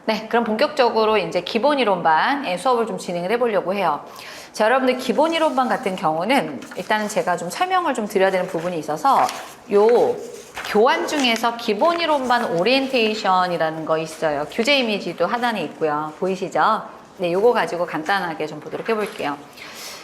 네, 그럼 본격적으로 이제 기본 이론반의 수업을 좀 진행을 해보려고 해요. 자, 여러분들 기본 이론반 같은 경우는 일단은 제가 좀 설명을 좀 드려야 되는 부분이 있어서 요 교환 중에서 기본 이론반 오리엔테이션이라는 거 있어요. 교재 이미지도 하단에 있고요. 보이시죠? 네, 요거 가지고 간단하게 좀 보도록 해볼게요.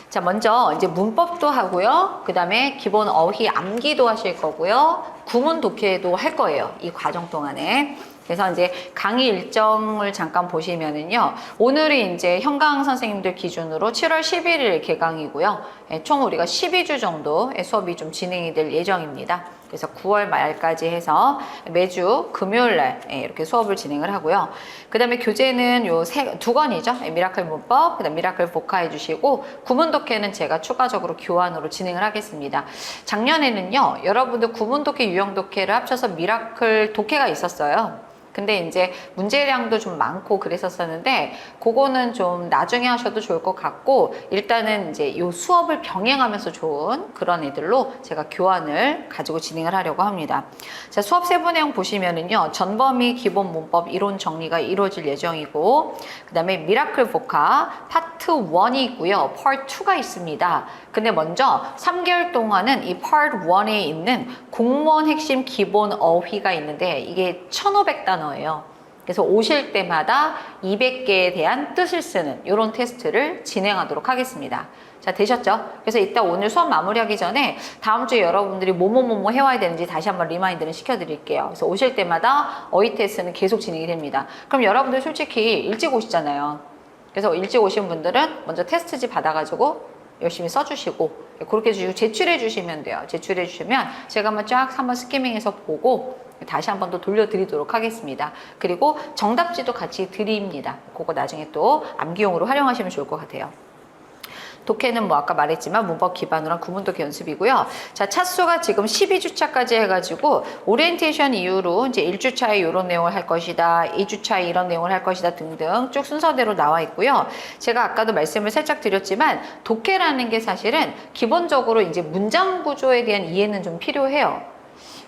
자, 먼저 이제 문법도 하고요. 그 다음에 기본 어휘 암기도 하실 거고요. 구문 독해도 할 거예요. 이 과정 동안에. 그래서 이제 강의 일정을 잠깐 보시면은요. 오늘이 이제 현강 선생님들 기준으로 7월 11일 개강이고요. 총 우리가 12주 정도의 수업이 좀 진행이 될 예정입니다. 그래서 9월 말까지 해서 매주 금요일 날 이렇게 수업을 진행을 하고요. 그 다음에 교재는 요 두 권이죠. 미라클 문법, 그 다음 미라클 복화해 주시고, 구문 독해는 제가 추가적으로 교환으로 진행을 하겠습니다. 작년에는요, 여러분들 구문 독해, 유형 독해를 합쳐서 미라클 독해가 있었어요. 근데 이제 문제량도 좀 많고 그랬었었는데 그거는 좀 나중에 하셔도 좋을 것 같고, 일단은 이제 요 수업을 병행하면서 좋은 그런 애들로 제가 교환을 가지고 진행을 하려고 합니다. 자, 수업 세부 내용 보시면은요, 전범위 기본 문법 이론 정리가 이루어질 예정이고, 그 다음에 미라클 보카 파트 1이 있고요, 파트 2가 있습니다. 근데 먼저 3개월 동안은 이 파트 1에 있는 공무원 핵심 기본 어휘가 있는데 이게 1500단어예요. 그래서 오실 때마다 200개에 대한 뜻을 쓰는 이런 테스트를 진행하도록 하겠습니다. 자, 되셨죠? 그래서 이따 오늘 수업 마무리하기 전에 다음 주에 여러분들이 뭐뭐 해와야 되는지 다시 한번 리마인드를 시켜드릴게요. 그래서 오실 때마다 어휘 테스트는 계속 진행이 됩니다. 그럼 여러분들 솔직히 일찍 오시잖아요. 그래서 일찍 오신 분들은 먼저 테스트지 받아가지고 열심히 써주시고, 그렇게 해주시고 제출해 주시면 돼요. 제출해 주시면 제가 한번 스키밍해서 보고 다시 한번 또 돌려드리도록 하겠습니다. 그리고 정답지도 같이 드립니다. 그거 나중에 또 암기용으로 활용하시면 좋을 것 같아요. 독해는 뭐 아까 말했지만 문법 기반으로 한 구문 독해 연습이고요. 자, 차수가 지금 12주차까지 해가지고 오리엔테이션 이후로 이제 1주차에 이런 내용을 할 것이다, 2주차에 이런 내용을 할 것이다 등등 쭉 순서대로 나와 있고요. 제가 아까도 말씀을 살짝 드렸지만 독해라는 게 사실은 기본적으로 이제 문장 구조에 대한 이해는 좀 필요해요.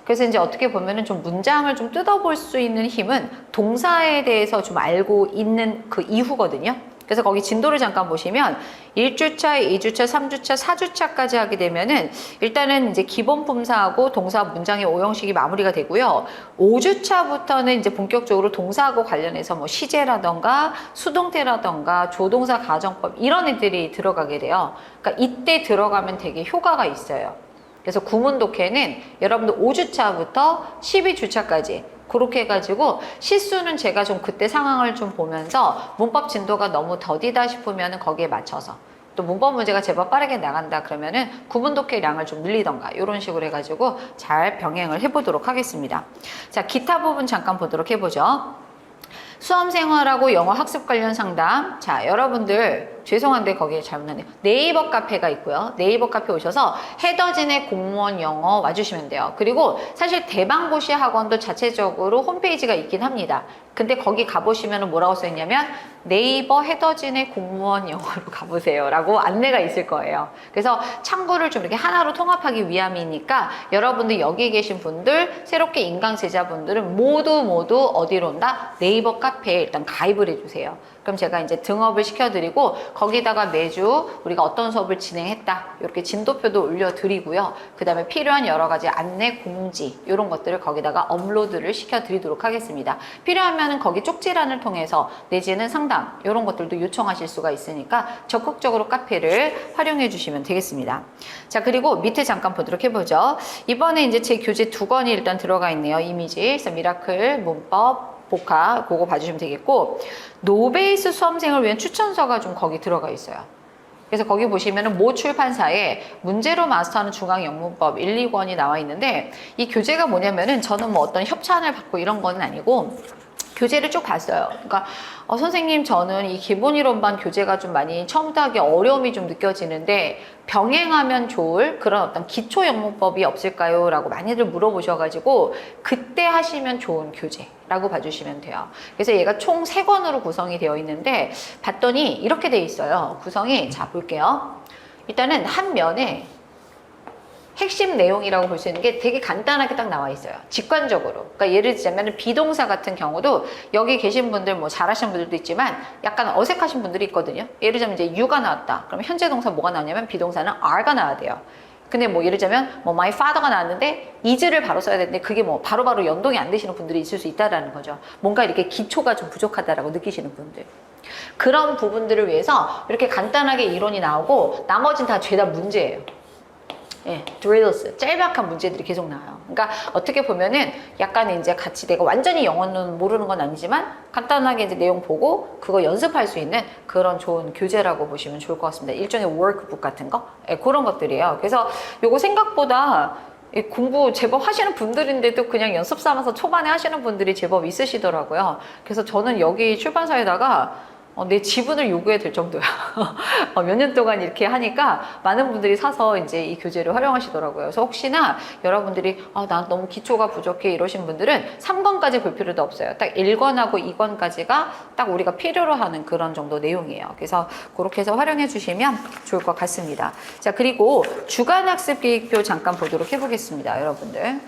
그래서 이제 어떻게 보면은 좀 문장을 좀 뜯어볼 수 있는 힘은 동사에 대해서 좀 알고 있는 그 이후거든요. 그래서 거기 진도를 잠깐 보시면 1주차, 2주차, 3주차, 4주차까지 하게 되면은 일단은 이제 기본 품사하고 동사 문장의 오형식이 마무리가 되고요. 5주차부터는 이제 본격적으로 동사하고 관련해서 뭐 시제라던가 수동태라던가 조동사 가정법 이런 애들이 들어가게 돼요. 그러니까 이때 들어가면 되게 효과가 있어요. 그래서 구문 독해는 여러분들 5주차부터 12주차까지 그렇게 해가지고 시수는 제가 좀 그때 상황을 좀 보면서 문법 진도가 너무 더디다 싶으면 거기에 맞춰서, 또 문법 문제가 제법 빠르게 나간다 그러면은 구문 독해량을 좀 늘리던가 이런 식으로 해가지고 잘 병행을 해보도록 하겠습니다. 자, 기타 부분 잠깐 보도록 해보죠. 수험생활하고 영어 학습 관련 상담. 자, 여러분들 죄송한데 거기에 잘못 났네요. 네이버 카페가 있고요. 네이버 카페 오셔서 헤더진의 공무원 영어 와주시면 돼요. 그리고 사실 대방고시 학원도 자체적으로 홈페이지가 있긴 합니다. 근데 거기 가보시면 뭐라고 써있냐면 네이버 헤더진의 공무원 영어로 가보세요 라고 안내가 있을 거예요. 그래서 참고를 좀 이렇게 하나로 통합하기 위함이니까 여러분들 여기 계신 분들, 새롭게 인강 제자분들은 모두 어디로 온다? 네이버 카페에 일단 가입을 해주세요. 그럼 제가 이제 등업을 시켜드리고 거기다가 매주 우리가 어떤 수업을 진행했다 이렇게 진도표도 올려드리고요. 그 다음에 필요한 여러 가지 안내 공지 이런 것들을 거기다가 업로드를 시켜드리도록 하겠습니다. 필요하면은 거기 쪽지란을 통해서 내지는 상담 이런 것들도 요청하실 수가 있으니까 적극적으로 카페를 활용해 주시면 되겠습니다. 자, 그리고 밑에 잠깐 보도록 해보죠. 이번에 이제 제 교재 2권이 일단 들어가 있네요. 이미지, 그래서 미라클, 문법, 복화 그거 봐주시면 되겠고, 노베이스 수험생을 위한 추천서가 좀 거기 들어가 있어요. 그래서 거기 보시면은 모 출판사에 문제로 마스터하는 중앙 영문법 1, 2권이 나와 있는데, 이 교재가 뭐냐면은 저는 뭐 어떤 협찬을 받고 이런 건 아니고 교재를 쭉 봤어요. 그러니까 선생님 저는 이 기본 이론반 교재가 좀 많이 처음부터 하기 어려움이 좀 느껴지는데 병행하면 좋을 그런 어떤 기초 영문법이 없을까요? 라고 많이들 물어보셔가지고 그때 하시면 좋은 교재라고 봐주시면 돼요. 그래서 얘가 총 3권으로 구성이 되어 있는데 봤더니 이렇게 돼 있어요. 구성이, 자 볼게요. 일단은 한 면에 핵심 내용이라고 볼 수 있는 게 되게 간단하게 딱 나와 있어요. 직관적으로. 그러니까 예를 들자면 비동사 같은 경우도 여기 계신 분들 뭐 잘하시는 분들도 있지만 약간 어색하신 분들이 있거든요. 예를 들자면 이제 you가 나왔다. 그럼 현재 동사 뭐가 나오냐면 비동사는 are가 나와야 돼요. 근데 뭐 예를 들자면 뭐 my father가 나왔는데 is를 바로 써야 되는데 그게 뭐 바로바로 연동이 안 되시는 분들이 있을 수 있다라는 거죠. 뭔가 이렇게 기초가 좀 부족하다라고 느끼시는 분들. 그런 부분들을 위해서 이렇게 간단하게 이론이 나오고 나머지는 다 죄다 문제예요. 예, drills, 짤막한 문제들이 계속 나와요. 그러니까 어떻게 보면은 약간 이제 같이 내가 완전히 영어는 모르는 건 아니지만 간단하게 이제 내용 보고 그거 연습할 수 있는 그런 좋은 교재라고 보시면 좋을 것 같습니다. 일종의 워크북 같은 거? 예, 그런 것들이에요. 그래서 요거 생각보다 공부 제법 하시는 분들인데도 그냥 연습 삼아서 초반에 하시는 분들이 제법 있으시더라고요. 그래서 저는 여기 출판사에다가 내 지분을 요구해야 될 정도야. 몇 년 동안 이렇게 하니까 많은 분들이 사서 이제 이 교재를 활용하시더라고요. 그래서 혹시나 여러분들이 난 너무 기초가 부족해 이러신 분들은 3권까지 볼 필요도 없어요. 딱 1권하고 2권까지가 딱 우리가 필요로 하는 그런 정도 내용이에요. 그래서 그렇게 해서 활용해 주시면 좋을 것 같습니다. 자, 그리고 주간학습 계획표 잠깐 보도록 해보겠습니다. 여러분들.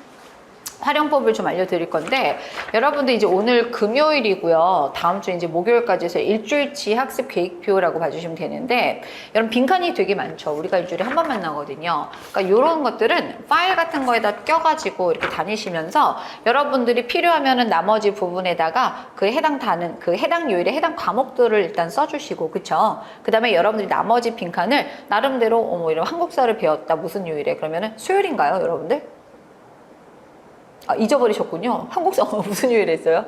활용법을 좀 알려드릴 건데 여러분들 이제 오늘 금요일이고요. 다음 주 이제 목요일까지 해서 일주일치 학습 계획표라고 봐주시면 되는데 여러분 빈칸이 되게 많죠. 우리가 일주일에 한 번만 나거든요. 그러니까 이런 것들은 파일 같은 거에다 껴가지고 이렇게 다니시면서 여러분들이 필요하면은 나머지 부분에다가 그 해당 요일에 해당 과목들을 일단 써주시고 그쵸? 그 다음에 여러분들이 나머지 빈칸을 나름대로 이런 한국사를 배웠다 무슨 요일에 그러면은 수요일인가요, 여러분들? 잊어버리셨군요. 한국사 무슨 요일에 했어요?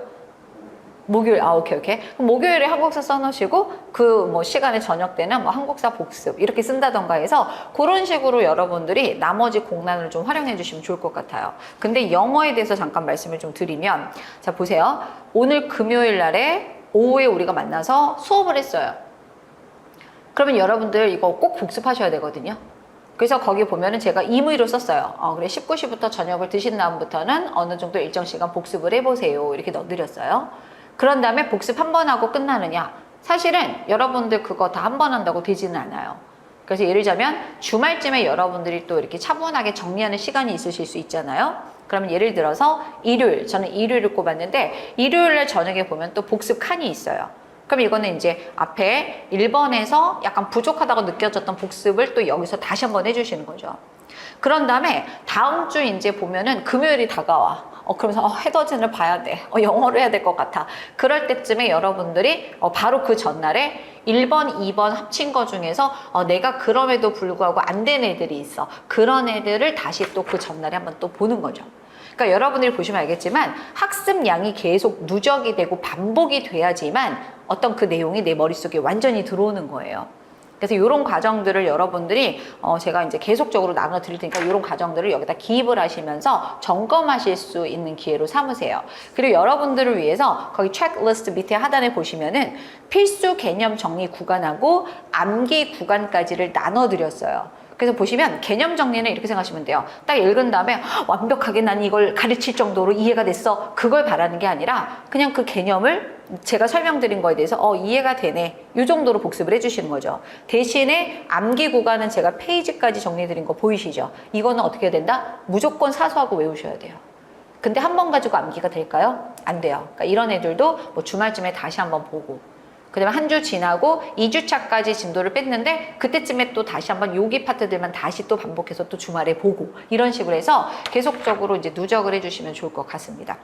목요일. 오케이. 그럼 목요일에 한국사 써놓으시고 그 뭐 시간에 저녁 때는 뭐 한국사 복습 이렇게 쓴다던가 해서 그런 식으로 여러분들이 나머지 공란을 좀 활용해 주시면 좋을 것 같아요. 근데 영어에 대해서 잠깐 말씀을 좀 드리면 자 보세요. 오늘 금요일 날에 오후에 우리가 만나서 수업을 했어요. 그러면 여러분들 이거 꼭 복습하셔야 되거든요. 그래서 거기 보면은 제가 임의로 썼어요. 그래 19시부터 저녁을 드신 다음부터는 어느 정도 일정 시간 복습을 해보세요. 이렇게 넣어드렸어요. 그런 다음에 복습 한 번 하고 끝나느냐? 사실은 여러분들 그거 다 한 번 한다고 되지는 않아요. 그래서 예를 들자면 주말쯤에 여러분들이 또 이렇게 차분하게 정리하는 시간이 있으실 수 있잖아요. 그러면 예를 들어서 일요일, 저는 일요일을 꼽았는데 일요일날 저녁에 보면 또 복습 칸이 있어요. 그럼 이거는 이제 앞에 1번에서 약간 부족하다고 느껴졌던 복습을 또 여기서 다시 한번 해주시는 거죠. 그런 다음에 다음 주 이제 보면은 금요일이 다가와. 그러면서 헤더진을 봐야 돼. 영어로 해야 될 것 같아. 그럴 때쯤에 여러분들이 바로 그 전날에 1번, 2번 합친 거 중에서 내가 그럼에도 불구하고 안 된 애들이 있어. 그런 애들을 다시 또 그 전날에 한번 또 보는 거죠. 그러니까 여러분들이 보시면 알겠지만 학습량이 계속 누적이 되고 반복이 돼야지만 어떤 그 내용이 내 머릿속에 완전히 들어오는 거예요. 그래서 이런 과정들을 여러분들이 제가 이제 계속적으로 나눠 드릴 테니까 이런 과정들을 여기다 기입을 하시면서 점검하실 수 있는 기회로 삼으세요. 그리고 여러분들을 위해서 거기 체크리스트 밑에 하단에 보시면은 필수 개념 정리 구간하고 암기 구간까지를 나눠 드렸어요. 그래서 보시면 개념 정리는 이렇게 생각하시면 돼요. 딱 읽은 다음에 완벽하게 난 이걸 가르칠 정도로 이해가 됐어. 그걸 바라는 게 아니라 그냥 그 개념을 제가 설명드린 거에 대해서 이해가 되네. 이 정도로 복습을 해주시는 거죠. 대신에 암기 구간은 제가 페이지까지 정리해드린 거 보이시죠? 이거는 어떻게 해야 된다? 무조건 사소하고 외우셔야 돼요. 근데 한 번 가지고 암기가 될까요? 안 돼요. 그러니까 이런 애들도 뭐 주말쯤에 다시 한번 보고 그 다음에 한 주 지나고 2주차까지 진도를 뺐는데 그때쯤에 또 다시 한번 여기 파트들만 다시 또 반복해서 또 주말에 보고 이런 식으로 해서 계속적으로 이제 누적을 해주시면 좋을 것 같습니다.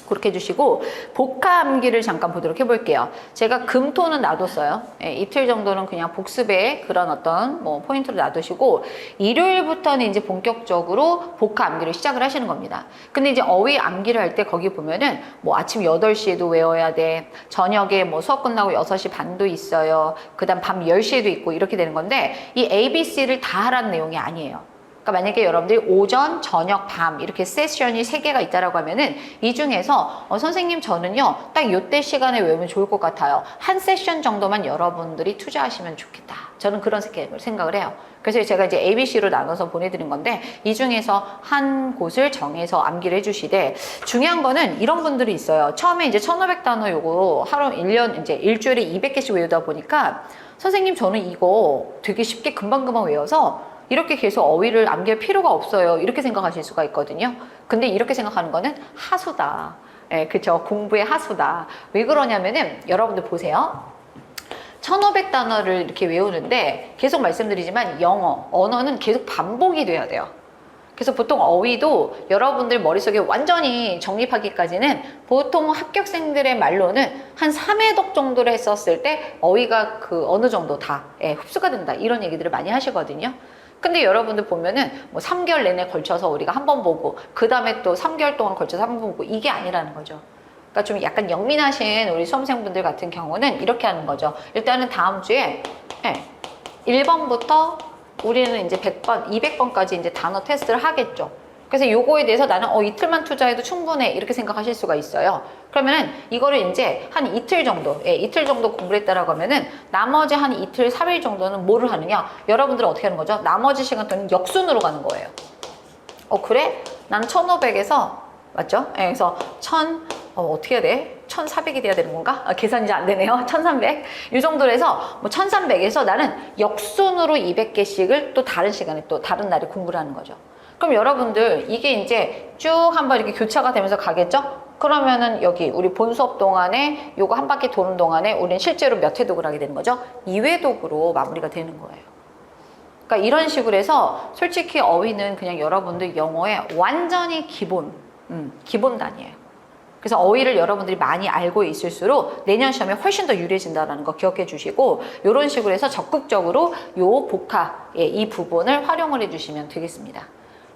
그렇게 해주시고 복화 암기를 잠깐 보도록 해볼게요. 제가 금토는 놔뒀어요. 이틀 정도는 그냥 복습에 그런 어떤 뭐 포인트를 놔두시고 일요일부터는 이제 본격적으로 복화 암기를 시작을 하시는 겁니다. 근데 이제 어휘 암기를 할 때 거기 보면은 뭐 아침 8시에도 외워야 돼. 저녁에 뭐 수업 끝나고 6시 반도 있어요. 그 다음 밤 10시에도 있고 이렇게 되는 건데 이 ABC를 다 하라는 내용이 아니에요. 그러니까 만약에 여러분들이 오전, 저녁, 밤 이렇게 세션이 3개가 있다라고 하면은 이 중에서 선생님 저는요 딱 요때 시간에 외우면 좋을 것 같아요. 한 세션 정도만 여러분들이 투자하시면 좋겠다. 저는 그런 생각을 해요. 그래서 제가 이제 ABC로 나눠서 보내드린 건데 이 중에서 한 곳을 정해서 암기를 해주시되 중요한 거는 이런 분들이 있어요. 처음에 이제 1500단어 요거 하루 1년 이제 일주일에 200개씩 외우다 보니까 선생님 저는 이거 되게 쉽게 금방금방 외워서 이렇게 계속 어휘를 암기할 필요가 없어요. 이렇게 생각하실 수가 있거든요. 근데 이렇게 생각하는 거는 하수다. 예, 그쵸. 공부의 하수다. 왜 그러냐면은 여러분들 보세요. 1500단어를 이렇게 외우는데 계속 말씀드리지만 영어, 언어는 계속 반복이 돼야 돼요. 그래서 보통 어휘도 여러분들 머릿속에 완전히 정립하기까지는 보통 합격생들의 말로는 한 3회독 정도를 했었을 때 어휘가 그 어느 정도 다 흡수가 된다. 이런 얘기들을 많이 하시거든요. 근데 여러분들 보면은 뭐 3개월 내내 걸쳐서 우리가 한 번 보고 그 다음에 또 3개월 동안 걸쳐서 한 번 보고 이게 아니라는 거죠. 그러니까 좀 약간 영민하신 우리 수험생분들 같은 경우는 이렇게 하는 거죠. 일단은 다음 주에 1번부터 우리는 이제 100번, 200번까지 이제 단어 테스트를 하겠죠. 그래서 요거에 대해서 나는 이틀만 투자해도 충분해 이렇게 생각하실 수가 있어요. 그러면은 이거를 이제 한 이틀 정도, 이틀 정도 공부를 했다라고 하면은 나머지 한 이틀, 3일 정도는 뭐를 하느냐? 여러분들은 어떻게 하는 거죠? 나머지 시간 동안 역순으로 가는 거예요. 그래? 난 1500에서 맞죠? 그래서 어떻게 해야 돼? 1400이 돼야 되는 건가? 계산이 잘 안 되네요. 1300. 이 정도로 해서 뭐 1300에서 나는 역순으로 200개씩을 또 다른 시간에 또 다른 날에 공부를 하는 거죠. 그럼 여러분들 이게 이제 쭉 한번 이렇게 교차가 되면서 가겠죠? 그러면은 여기 우리 본 수업 동안에 요거 한 바퀴 도는 동안에 우리는 실제로 몇 회독을 하게 되는 거죠? 2회독으로 마무리가 되는 거예요. 그러니까 이런 식으로 해서 솔직히 어휘는 그냥 여러분들 영어의 완전히 기본 단위예요. 그래서 어휘를 여러분들이 많이 알고 있을수록 내년 시험에 훨씬 더 유리해진다는 거 기억해 주시고 이런 식으로 해서 적극적으로 요 복화 이 부분을 활용을 해주시면 되겠습니다.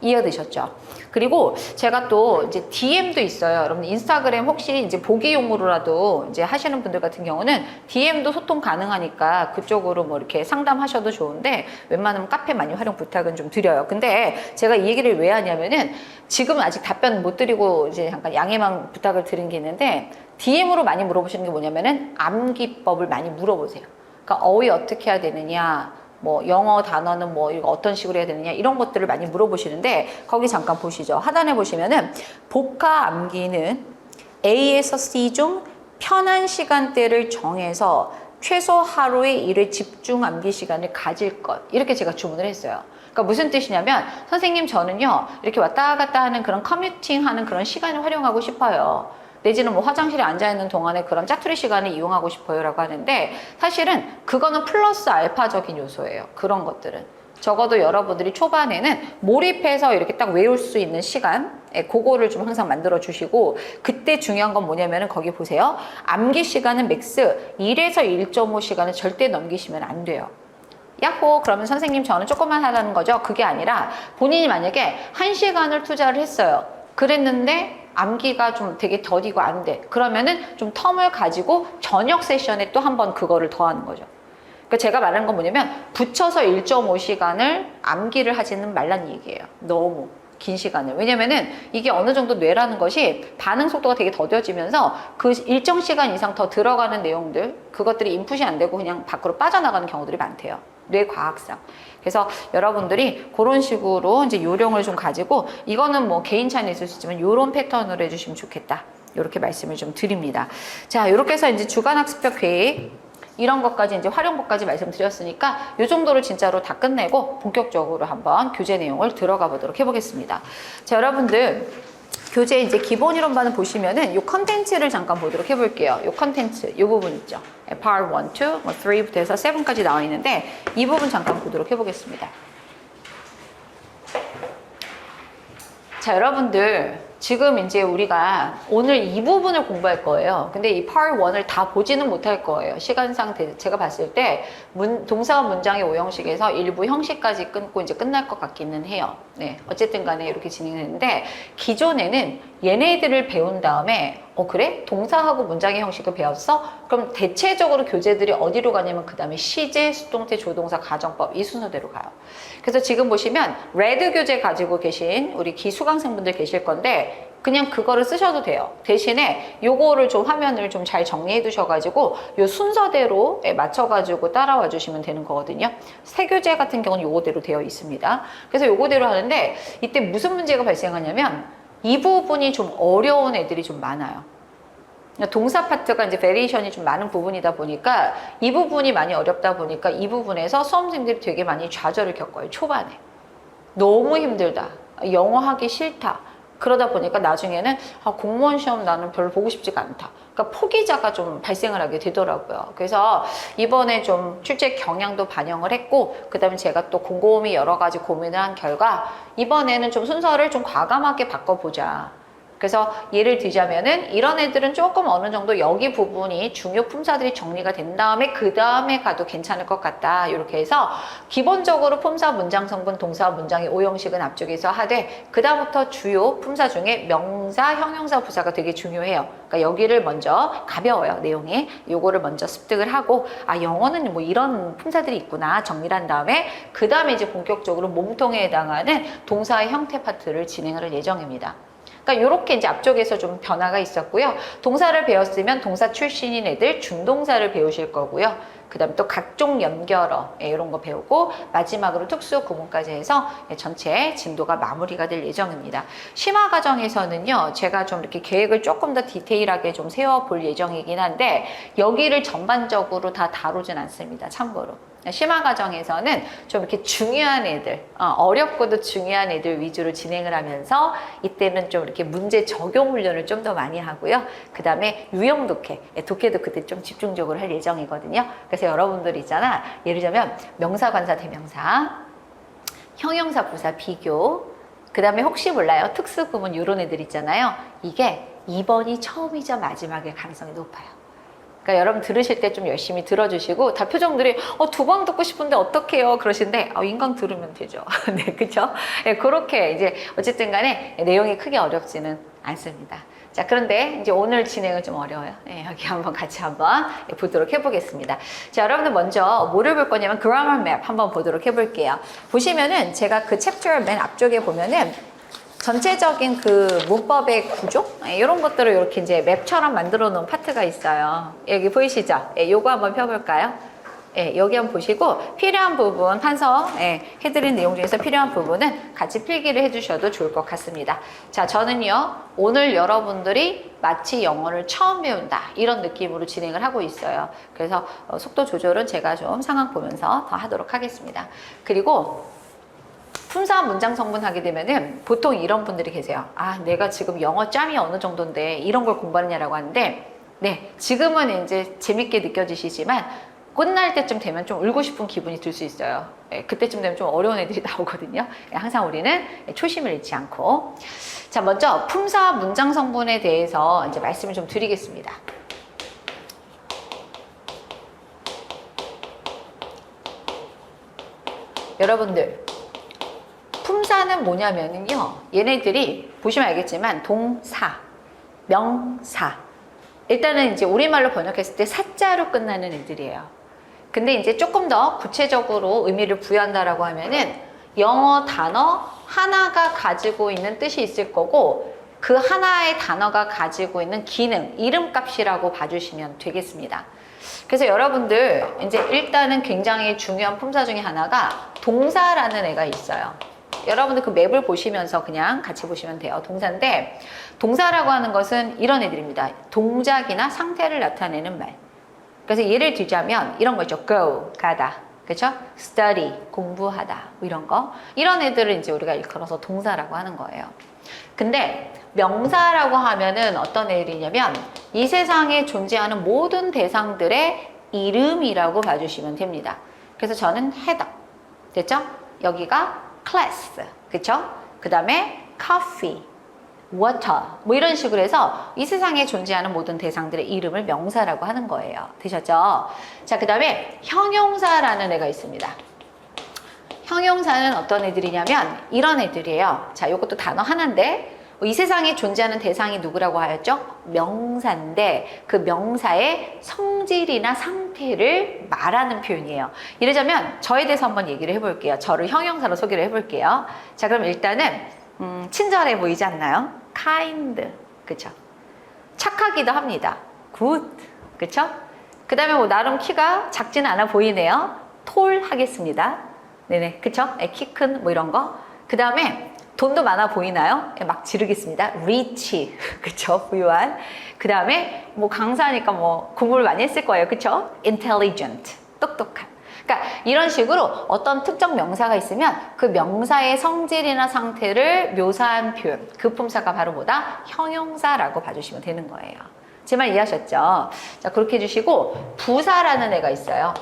이해되셨죠? 그리고 제가 또 이제 DM도 있어요. 여러분 인스타그램 혹시 이제 보기용으로라도 이제 하시는 분들 같은 경우는 DM도 소통 가능하니까 그쪽으로 뭐 이렇게 상담하셔도 좋은데 웬만하면 카페 많이 활용 부탁은 좀 드려요. 근데 제가 이 얘기를 왜 하냐면은 지금 아직 답변 못 드리고 이제 잠깐 양해만 부탁을 드린 게 있는데 DM으로 많이 물어보시는 게 뭐냐면은 암기법을 많이 물어보세요. 그러니까 어휘 어떻게 해야 되느냐, 뭐 영어 단어는 뭐 이거 어떤 식으로 해야 되느냐 이런 것들을 많이 물어보시는데 거기 잠깐 보시죠. 하단에 보시면은 복화 암기는 A에서 C 중 편한 시간대를 정해서 최소 하루의 일에 집중 암기 시간을 가질 것 이렇게 제가 주문을 했어요. 그러니까 무슨 뜻이냐면 선생님 저는요 이렇게 왔다 갔다 하는 그런 커뮤팅 하는 그런 시간을 활용하고 싶어요. 내지는 뭐 화장실에 앉아있는 동안에 그런 짜투리 시간을 이용하고 싶어요 라고 하는데 사실은 그거는 플러스 알파적인 요소예요. 그런 것들은 적어도 여러분들이 초반에는 몰입해서 이렇게 딱 외울 수 있는 시간 그거를 좀 항상 만들어 주시고 그때 중요한 건 뭐냐면은 거기 보세요. 암기 시간은 맥스 1에서 1.5 시간을 절대 넘기시면 안 돼요. 야호 그러면 선생님 저는 조금만 하라는 거죠. 그게 아니라 본인이 만약에 1시간을 투자를 했어요. 그랬는데 암기가 좀 되게 더디고 안 돼. 그러면은 좀 텀을 가지고 저녁 세션에 또 한 번 그거를 더하는 거죠. 그러니까 제가 말하는 건 뭐냐면 붙여서 1.5시간을 암기를 하지는 말란 얘기예요. 너무 긴 시간을. 왜냐면은 이게 어느 정도 뇌라는 것이 반응 속도가 되게 더뎌지면서 그 일정 시간 이상 더 들어가는 내용들 그것들이 인풋이 안 되고 그냥 밖으로 빠져나가는 경우들이 많대요. 뇌 과학상. 그래서 여러분들이 그런 식으로 이제 요령을 좀 가지고 이거는 뭐 개인 차이는 있을 수 있지만 요런 패턴으로 해주시면 좋겠다. 이렇게 말씀을 좀 드립니다. 자, 이렇게 해서 이제 주간학습별 계획 이런 것까지 이제 활용법까지 말씀드렸으니까 이 정도로 진짜로 다 끝내고 본격적으로 한번 교재 내용을 들어가 보도록 해보겠습니다. 자, 여러분들 교재 이제 기본 이론반을 보시면은 이 컨텐츠를 잠깐 보도록 해볼게요. 이 컨텐츠, 이 부분 있죠. Part 1, 2, 뭐 3부터 해서 7까지 나와 있는데 이 부분 잠깐 보도록 해보겠습니다. 자, 여러분들 지금 이제 우리가 오늘 이 부분을 공부할 거예요. 근데 이 Part 1을 다 보지는 못할 거예요. 시간상 제가 봤을 때 동사와 문장의 오형식에서 일부 형식까지 끊고 이제 끝날 것 같기는 해요. 네, 어쨌든 간에 이렇게 진행했는데 기존에는 얘네들을 배운 다음에 그래? 동사하고 문장의 형식을 배웠어? 그럼 대체적으로 교재들이 어디로 가냐면 그 다음에 시제, 수동태, 조동사, 가정법 이 순서대로 가요. 그래서 지금 보시면 레드 교재 가지고 계신 우리 기수강생분들 계실 건데 그냥 그거를 쓰셔도 돼요. 대신에 요거를 좀 화면을 좀 잘 정리해 두셔가지고 요 순서대로 맞춰가지고 따라와 주시면 되는 거거든요. 새 교재 같은 경우는 요거대로 되어 있습니다. 그래서 요거대로 하는데 이때 무슨 문제가 발생하냐면 이 부분이 좀 어려운 애들이 좀 많아요. 동사 파트가 이제 베리에이션이 좀 많은 부분이다 보니까 이 부분이 많이 어렵다 보니까 이 부분에서 수험생들이 되게 많이 좌절을 겪어요. 초반에. 너무 힘들다. 영어 하기 싫다. 그러다 보니까 나중에는 공무원 시험 나는 별로 보고 싶지가 않다. 그러니까 포기자가 좀 발생을 하게 되더라고요. 그래서 이번에 좀 출제 경향도 반영을 했고, 그 다음에 제가 또 곰곰이 여러 가지 고민을 한 결과 이번에는 좀 순서를 좀 과감하게 바꿔보자. 그래서 예를 들자면은 이런 애들은 조금 어느 정도 여기 부분이 중요 품사들이 정리가 된 다음에 그 다음에 가도 괜찮을 것 같다. 이렇게 해서 기본적으로 품사, 문장, 성분, 동사, 문장의 오형식은 앞쪽에서 하되 그 다음부터 주요 품사 중에 명사, 형용사, 부사가 되게 중요해요. 그러니까 여기를 먼저 가벼워요. 내용이. 요거를 먼저 습득을 하고 영어는 뭐 이런 품사들이 있구나 정리를 한 다음에 그 다음에 이제 본격적으로 몸통에 해당하는 동사의 형태 파트를 진행을 할 예정입니다. 그러니까 이렇게 이제 앞쪽에서 좀 변화가 있었고요. 동사를 배웠으면 동사 출신인 애들 준동사를 배우실 거고요. 그 다음에 또 각종 연결어 이런 거 배우고 마지막으로 특수 구문까지 해서 전체 진도가 마무리가 될 예정입니다. 심화 과정에서는요. 제가 좀 이렇게 계획을 조금 더 디테일하게 좀 세워볼 예정이긴 한데 여기를 전반적으로 다 다루진 않습니다. 참고로. 심화 과정에서는 좀 이렇게 중요한 애들, 어렵고도 중요한 애들 위주로 진행을 하면서 이때는 좀 이렇게 문제 적용 훈련을 좀 더 많이 하고요. 그 다음에 유형 독해, 독해도 그때 좀 집중적으로 할 예정이거든요. 그래서 여러분들 있잖아. 예를 들면 명사, 관사, 대명사, 형용사, 부사, 비교, 그 다음에 혹시 몰라요. 특수구문 이런 애들 있잖아요. 이게 2번이 처음이자 마지막일 가능성이 높아요. 그러니까 여러분 들으실 때 좀 열심히 들어주시고 다 표정들이 2번 듣고 싶은데 어떡해요 그러시는데 인강 들으면 되죠. 네, 그렇죠? 네, 그렇게 이제 어쨌든 간에 내용이 크게 어렵지는 않습니다. 자, 그런데 이제 오늘 진행은 좀 어려워요. 네, 여기 한번 같이 한번 보도록 해보겠습니다. 자, 여러분들 먼저 뭐를 볼 거냐면 그라머 맵 한번 보도록 해볼게요. 보시면은 제가 그 챕터 맨 앞쪽에 보면은 전체적인 그 문법의 구조 이런 것들을 이렇게 이제 맵처럼 만들어 놓은 파트가 있어요. 여기 보이시죠? 요거 한번 펴볼까요? 여기 한번 보시고 필요한 부분 판서 해드린 내용 중에서 필요한 부분은 같이 필기를 해주셔도 좋을 것 같습니다. 자, 저는요 오늘 여러분들이 마치 영어를 처음 배운다 이런 느낌으로 진행을 하고 있어요. 그래서 속도 조절은 제가 좀 상황 보면서 더 하도록 하겠습니다. 그리고 품사 문장 성분 하게 되면은 보통 이런 분들이 계세요. 내가 지금 영어 짬이 어느 정도인데 이런 걸 공부하느냐라고 하는데, 네, 지금은 이제 재밌게 느껴지시지만 끝날 때쯤 되면 좀 울고 싶은 기분이 들 수 있어요. 그때쯤 되면 좀 어려운 애들이 나오거든요. 항상 우리는 초심을 잃지 않고. 자, 먼저 품사 문장 성분에 대해서 이제 말씀을 좀 드리겠습니다. 여러분들, 품사는 뭐냐면요. 얘네들이 보시면 알겠지만 동사, 명사. 일단은 이제 우리말로 번역했을 때 사자로 끝나는 애들이에요. 근데 이제 조금 더 구체적으로 의미를 부여한다라고 하면은 영어 단어 하나가 가지고 있는 뜻이 있을 거고 그 하나의 단어가 가지고 있는 기능, 이름값이라고 봐주시면 되겠습니다. 그래서 여러분들 이제 일단은 굉장히 중요한 품사 중에 하나가 동사라는 애가 있어요. 여러분들 그 맵을 보시면서 그냥 같이 보시면 돼요. 동사인데 동사라고 하는 것은 이런 애들입니다. 동작이나 상태를 나타내는 말. 그래서 예를 들자면 이런 거 있죠. go, 가다. 그렇죠? study, 공부하다. 뭐 이런 거. 이런 애들을 이제 우리가 일컬어서 동사라고 하는 거예요. 근데 명사라고 하면은 어떤 애들이냐면 이 세상에 존재하는 모든 대상들의 이름이라고 봐주시면 됩니다. 그래서 저는 header. 됐죠? 여기가 class, 그쵸? 그 다음에 coffee, water 뭐 이런 식으로 해서 이 세상에 존재하는 모든 대상들의 이름을 명사라고 하는 거예요. 되셨죠? 자, 그 다음에 형용사라는 애가 있습니다. 형용사는 어떤 애들이냐면 이런 애들이에요. 자, 이것도 단어 하나인데 이 세상에 존재하는 대상이 누구라고 하였죠? 명사인데 그 명사의 성질이나 상태를 말하는 표현이에요. 이러자면 저에 대해서 한번 얘기를 해볼게요. 저를 형용사로 소개를 해볼게요. 자, 그럼 일단은 친절해 보이지 않나요? kind, 그쵸? 착하기도 합니다. good, 그쵸? 그 다음에 뭐 나름 키가 작지는 않아 보이네요. tall 하겠습니다. 네네, 그쵸? 키 큰 뭐 이런 거. 그 다음에 돈도 많아 보이나요? 막 지르겠습니다. rich. 그쵸? 부유한. 그 다음에 뭐 강사니까 뭐 공부를 많이 했을 거예요. 그쵸? intelligent. 똑똑한. 그러니까 이런 식으로 어떤 특정 명사가 있으면 그 명사의 성질이나 상태를 묘사한 표현. 그 품사가 바로 뭐다? 형용사라고 봐주시면 되는 거예요. 제 말 이해하셨죠? 자, 그렇게 해주시고 부사라는 애가 있어요.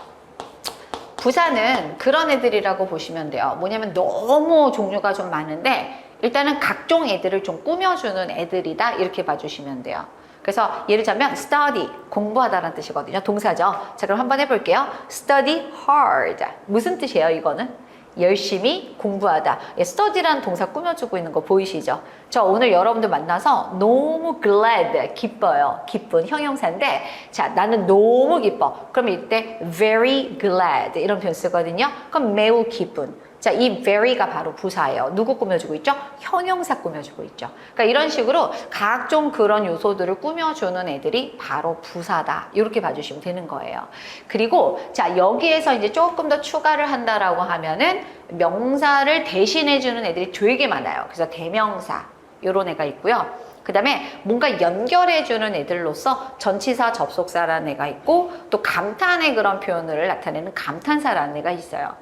부사는 그런 애들이라고 보시면 돼요. 뭐냐면 너무 종류가 좀 많은데 일단은 각종 애들을 좀 꾸며주는 애들이다 이렇게 봐주시면 돼요. 그래서 예를 들자면 study, 공부하다라는 뜻이거든요. 동사죠. 자, 그럼 한번 해볼게요. study hard. 무슨 뜻이에요, 이거는? 열심히 공부하다. study라는 동사 꾸며주고 있는 거 보이시죠? 저 오늘 여러분들 만나서 너무 glad, 기뻐요. 기쁜 형용사인데 자, 나는 너무 기뻐. 그럼 이때 very glad 이런 표현 쓰거든요. 그럼 매우 기쁜. 자, 이 very가 바로 부사예요. 누구 꾸며주고 있죠? 형용사 꾸며주고 있죠. 그러니까 이런 식으로 각종 그런 요소들을 꾸며주는 애들이 바로 부사다. 이렇게 봐주시면 되는 거예요. 그리고 자, 여기에서 이제 조금 더 추가를 한다라고 하면은 명사를 대신해주는 애들이 되게 많아요. 그래서 대명사 이런 애가 있고요. 그 다음에 뭔가 연결해주는 애들로서 전치사 접속사라는 애가 있고 또 감탄의 그런 표현을 나타내는 감탄사라는 애가 있어요.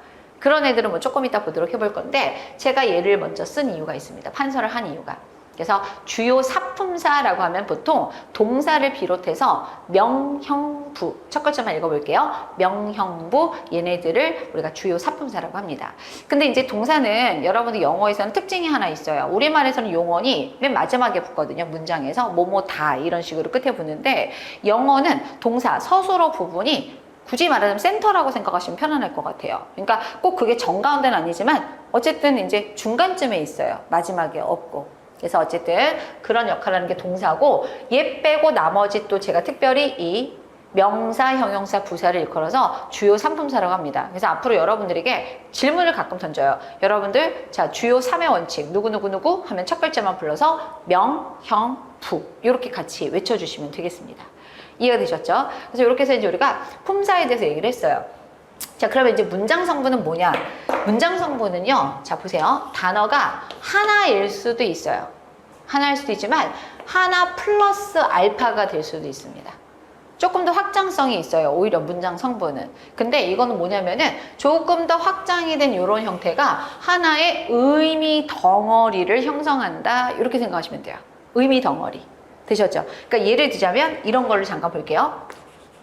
그런 애들은 뭐 조금 이따 보도록 해볼 건데 제가 얘를 먼저 쓴 이유가 있습니다. 판서를 한 이유가. 그래서 주요 사품사라고 하면 보통 동사를 비롯해서 명형부, 첫 글자만 읽어볼게요. 명형부, 얘네들을 우리가 주요 사품사라고 합니다. 근데 이제 동사는 여러분들 영어에서는 특징이 하나 있어요. 우리말에서는 용언이 맨 마지막에 붙거든요. 문장에서 뭐뭐다 이런 식으로 끝에 붙는데 영어는 동사 서술어 부분이 굳이 말하자면 센터라고 생각하시면 편안할 것 같아요. 그러니까 꼭 그게 정가운데는 아니지만 어쨌든 이제 중간쯤에 있어요. 마지막에 없고. 그래서 어쨌든 그런 역할을 하는 게 동사고 얘 빼고 나머지 또 제가 특별히 이 명사, 형용사, 부사를 일컬어서 주요 삼품사라고 합니다. 그래서 앞으로 여러분들에게 질문을 가끔 던져요. 여러분들 자 주요 3의 원칙 누구 하면 첫 글자만 불러서 명, 형, 부 이렇게 같이 외쳐주시면 되겠습니다. 이해가 되셨죠? 그래서 이렇게 해서 이제 우리가 품사에 대해서 얘기를 했어요. 자, 그러면 이제 문장 성분은 뭐냐? 문장 성분은요, 자, 보세요. 단어가 하나일 수도 있어요. 하나일 수도 있지만, 하나 플러스 알파가 될 수도 있습니다. 조금 더 확장성이 있어요. 오히려 문장 성분은. 근데 이거는 뭐냐면은 조금 더 확장이 된 이런 형태가 하나의 의미 덩어리를 형성한다. 이렇게 생각하시면 돼요. 의미 덩어리. 되셨죠? 그러니까 예를 들자면 이런 걸로 잠깐 볼게요.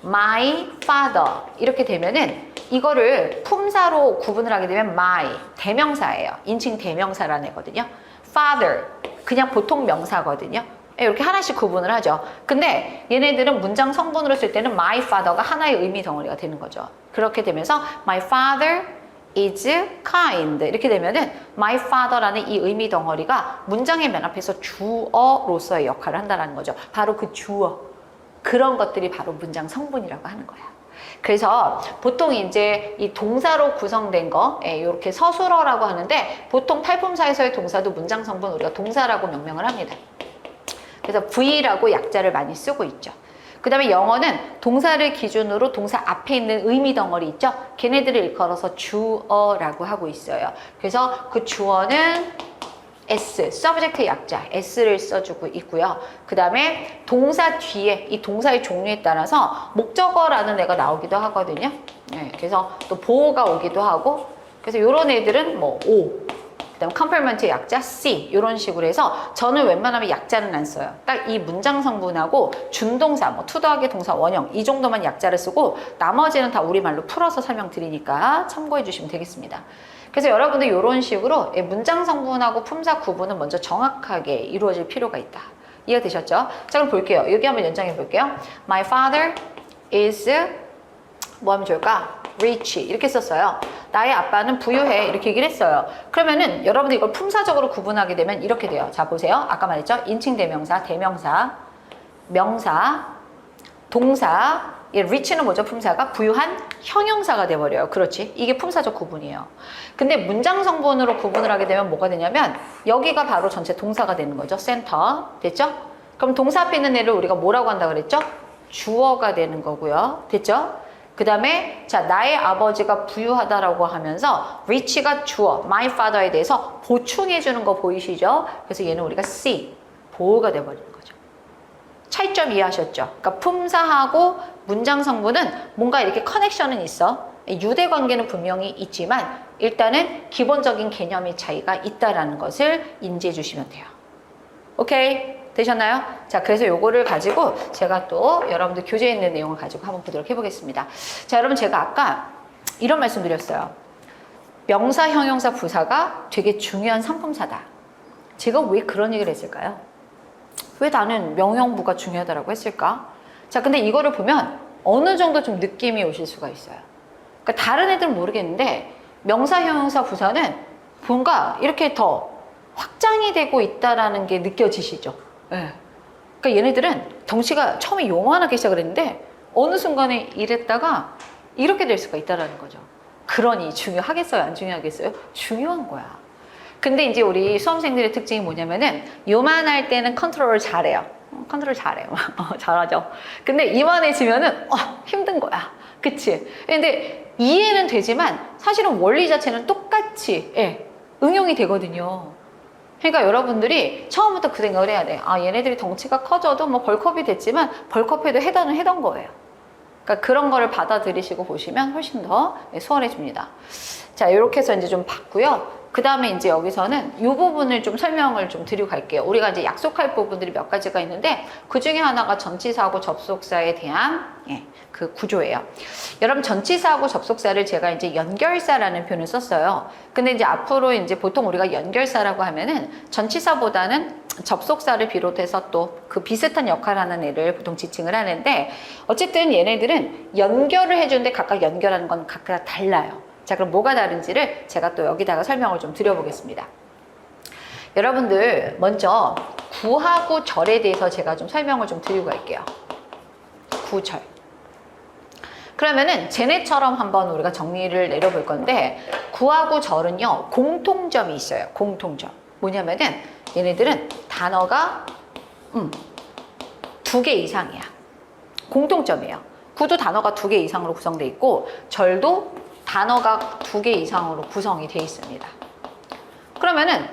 My father 이렇게 되면은 이거를 품사로 구분을 하게 되면 my 대명사예요. 인칭 대명사라는 애거든요. father 그냥 보통 명사거든요. 이렇게 하나씩 구분을 하죠. 근데 얘네들은 문장 성분으로 쓸 때는 my father가 하나의 의미 덩어리가 되는 거죠. 그렇게 되면서 my father is kind 이렇게 되면은 my father라는 이 의미 덩어리가 문장의 맨 앞에서 주어로서의 역할을 한다는 거죠. 바로 그 주어 그런 것들이 바로 문장 성분이라고 하는 거야. 그래서 보통 이제 이 동사로 구성된 거 이렇게 서술어라고 하는데 보통 탈품사에서의 동사도 문장 성분 우리가 동사라고 명명을 합니다. 그래서 V라고 약자를 많이 쓰고 있죠. 그 다음에 영어는 동사를 기준으로 동사 앞에 있는 의미 덩어리 있죠? 걔네들을 일컬어서 주어라고 하고 있어요. 그래서 그 주어는 S, subject 약자 S를 써주고 있고요. 그 다음에 동사 뒤에 이 동사의 종류에 따라서 목적어라는 애가 나오기도 하거든요. 네, 그래서 또 보어가 오기도 하고 그래서 이런 애들은 뭐 O 그다음 컴플리먼트의 약자 C 이런 식으로 해서 저는 웬만하면 약자는 안 써요. 딱 이 문장 성분하고 준동사 뭐 to 더하기 동사 원형 이 정도만 약자를 쓰고 나머지는 다 우리말로 풀어서 설명드리니까 참고해 주시면 되겠습니다. 그래서 여러분들 이런 식으로 문장 성분하고 품사 구분은 먼저 정확하게 이루어질 필요가 있다. 이해되셨죠? 자, 그럼 볼게요. 여기 한번 연장해 볼게요. My father is 뭐 하면 좋을까? rich 이렇게 썼어요. 나의 아빠는 부유해 이렇게 얘기를 했어요. 그러면은 여러분들 이걸 품사적으로 구분하게 되면 이렇게 돼요. 자, 보세요. 아까 말했죠? 인칭 대명사, 대명사, 명사, 동사. 이 rich는 뭐죠? 품사가 부유한 형용사가 돼버려요. 그렇지? 이게 품사적 구분이에요. 근데 문장 성분으로 구분을 하게 되면 뭐가 되냐면 여기가 바로 전체 동사가 되는 거죠. 센터. 됐죠? 그럼 동사 앞에 있는 애를 우리가 뭐라고 한다 그랬죠? 주어가 되는 거고요. 됐죠? 그 다음에 자 나의 아버지가 부유하다라고 하면서 rich가 주어, my father에 대해서 보충해 주는 거 보이시죠? 그래서 얘는 우리가 C, 보호가 돼버리는 거죠. 차이점 이해하셨죠? 그러니까 품사하고 문장 성분은 뭔가 이렇게 커넥션은 있어. 유대 관계는 분명히 있지만 일단은 기본적인 개념의 차이가 있다라는 것을 인지해 주시면 돼요. 오케이? 되셨나요? 자, 그래서 요거를 가지고 제가 또 여러분들 교재에 있는 내용을 가지고 한번 보도록 해보겠습니다. 자, 여러분 제가 아까 이런 말씀 드렸어요. 명사, 형용사, 부사가 되게 중요한 상품사다. 제가 왜 그런 얘기를 했을까요? 왜 나는 명형부가 중요하다고 했을까? 자, 근데 이거를 보면 어느 정도 좀 느낌이 오실 수가 있어요. 그러니까 다른 애들은 모르겠는데 명사, 형용사, 부사는 뭔가 이렇게 더 확장이 되고 있다라는 게 느껴지시죠? 네. 그러니까 얘네들은 덩치가 처음에 요만하게 시작을 했는데 어느 순간에 이랬다가 이렇게 될 수가 있다라는 거죠. 그러니 중요하겠어요? 안 중요하겠어요? 중요한 거야. 근데 이제 우리 수험생들의 특징이 뭐냐면은 요만할 때는 컨트롤을 잘해요. 컨트롤 잘해요. 잘하죠. 근데 이만해지면은 힘든 거야. 그치? 근데 이해는 되지만 사실은 원리 자체는 똑같이 응용이 되거든요. 그러니까 여러분들이 처음부터 그 생각을 해야 돼. 아, 얘네들이 덩치가 커져도 뭐 벌크업이 됐지만 벌크업해도 해당은 해던 거예요. 그러니까 그런 거를 받아들이시고 보시면 훨씬 더 수월해집니다. 자, 이렇게 해서 이제 좀 봤고요. 그 다음에 이제 여기서는 이 부분을 좀 설명을 좀 드리고 갈게요. 우리가 이제 약속할 부분들이 몇 가지가 있는데 그 중에 하나가 전치사하고 접속사에 대한 그 구조예요. 여러분 전치사하고 접속사를 제가 이제 연결사라는 표현을 썼어요. 근데 이제 앞으로 이제 보통 우리가 연결사라고 하면은 전치사보다는 접속사를 비롯해서 또 그 비슷한 역할을 하는 애를 보통 지칭을 하는데 어쨌든 얘네들은 연결을 해주는데 각각 연결하는 건 각각 달라요. 자, 그럼 뭐가 다른지를 제가 또 여기다가 설명을 좀 드려보겠습니다. 여러분들 먼저 구하고 절에 대해서 제가 좀 설명을 좀 드리고 갈게요. 구절. 그러면은 쟤네처럼 한번 우리가 정리를 내려볼 건데 구하고 절은요 공통점이 있어요. 공통점. 뭐냐면은 얘네들은 단어가 2개 이상이야. 공통점이에요. 구도 단어가 2개 이상으로 구성되어 있고 절도 단어가 2개 이상으로 구성이 되어 있습니다. 그러면은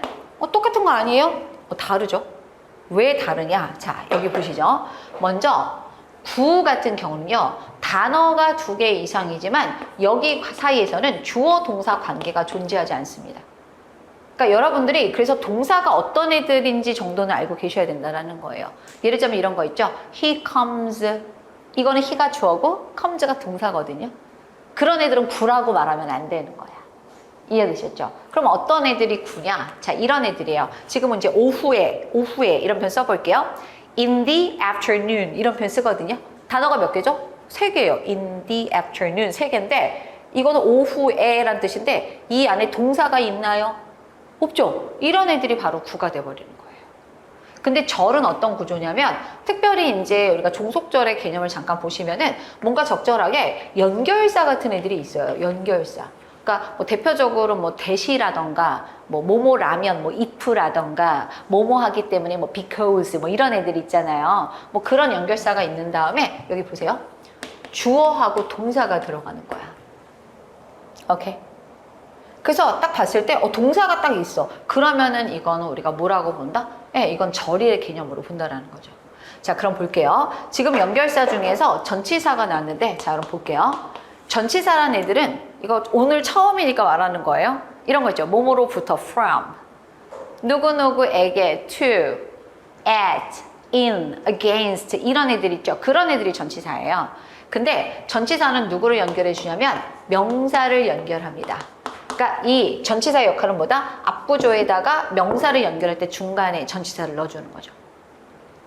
똑같은 거 아니에요? 다르죠? 왜 다르냐? 자, 여기 보시죠. 먼저 구 같은 경우는요. 단어가 2개 이상이지만 여기 사이에서는 주어 동사 관계가 존재하지 않습니다. 그러니까 여러분들이 그래서 동사가 어떤 애들인지 정도는 알고 계셔야 된다는 거예요. 예를 들면 이런 거 있죠. He comes. 이거는 he가 주어고 comes가 동사거든요. 그런 애들은 구라고 말하면 안 되는 거야. 이해되셨죠? 그럼 어떤 애들이 구냐? 자, 이런 애들이에요. 지금은 이제 오후에 이런 표현 써볼게요. In the afternoon 이런 표현 쓰거든요. 단어가 몇 개죠? 3개예요. In the afternoon 3개인데 이거는 오후에란 뜻인데 이 안에 동사가 있나요? 없죠? 이런 애들이 바로 구가 돼버리는 거예요. 근데 절은 어떤 구조냐면 특별히 이제 우리가 종속절의 개념을 잠깐 보시면은 뭔가 적절하게 연결사 같은 애들이 있어요. 연결사. 그러니까 뭐 대표적으로 뭐 대시라던가 뭐 모모라면 뭐 if라던가 뭐뭐 하기 때문에 뭐 because 뭐 이런 애들 있잖아요. 뭐 그런 연결사가 있는 다음에 여기 보세요. 주어하고 동사가 들어가는 거야. 오케이? 그래서 딱 봤을 때 동사가 딱 있어. 그러면은 이거는 우리가 뭐라고 본다? 이건 절의 개념으로 본다라는 거죠. 자, 그럼 볼게요. 지금 연결사 중에서 전치사가 나왔는데 자, 그럼 볼게요. 전치사라는 애들은 이거 오늘 처음이니까 말하는 거예요. 이런 거 있죠. 뭐뭐로부터 from, 누구누구에게 to, at, in, against 이런 애들 있죠. 그런 애들이 전치사예요. 근데 전치사는 누구를 연결해 주냐면 명사를 연결합니다. 그러니까 이 전치사의 역할은 뭐다? 앞구조에다가 명사를 연결할 때 중간에 전치사를 넣어주는 거죠.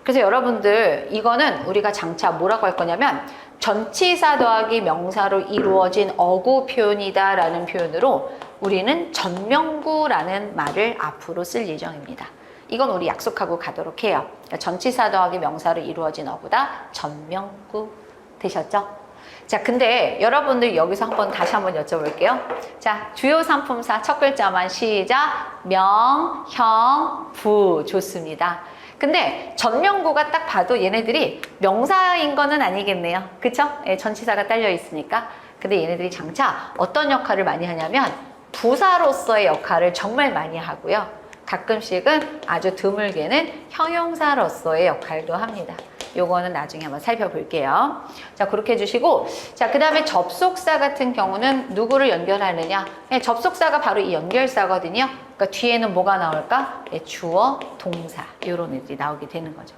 그래서 여러분들 이거는 우리가 장차 뭐라고 할 거냐면 전치사 더하기 명사로 이루어진 어구 표현이다 라는 표현으로 우리는 전명구라는 말을 앞으로 쓸 예정입니다. 이건 우리 약속하고 가도록 해요. 그러니까 전치사 더하기 명사로 이루어진 어구다. 전명구. 되셨죠? 자, 근데 여러분들 여기서 다시 한번 여쭤볼게요. 자, 주요 상품사 첫 글자만 시작. 명, 형, 부. 좋습니다. 근데 전명구가 딱 봐도 얘네들이 명사인 거는 아니겠네요. 그쵸? 예, 전치사가 딸려 있으니까. 근데 얘네들이 장차 어떤 역할을 많이 하냐면 부사로서의 역할을 정말 많이 하고요. 가끔씩은 아주 드물게는 형용사로서의 역할도 합니다. 요거는 나중에 한번 살펴볼게요. 자, 그렇게 해주시고, 자, 그 다음에 접속사 같은 경우는 누구를 연결하느냐? 예, 접속사가 바로 이 연결사거든요. 그러니까 뒤에는 뭐가 나올까? 예, 주어, 동사 이런 애들이 나오게 되는 거죠.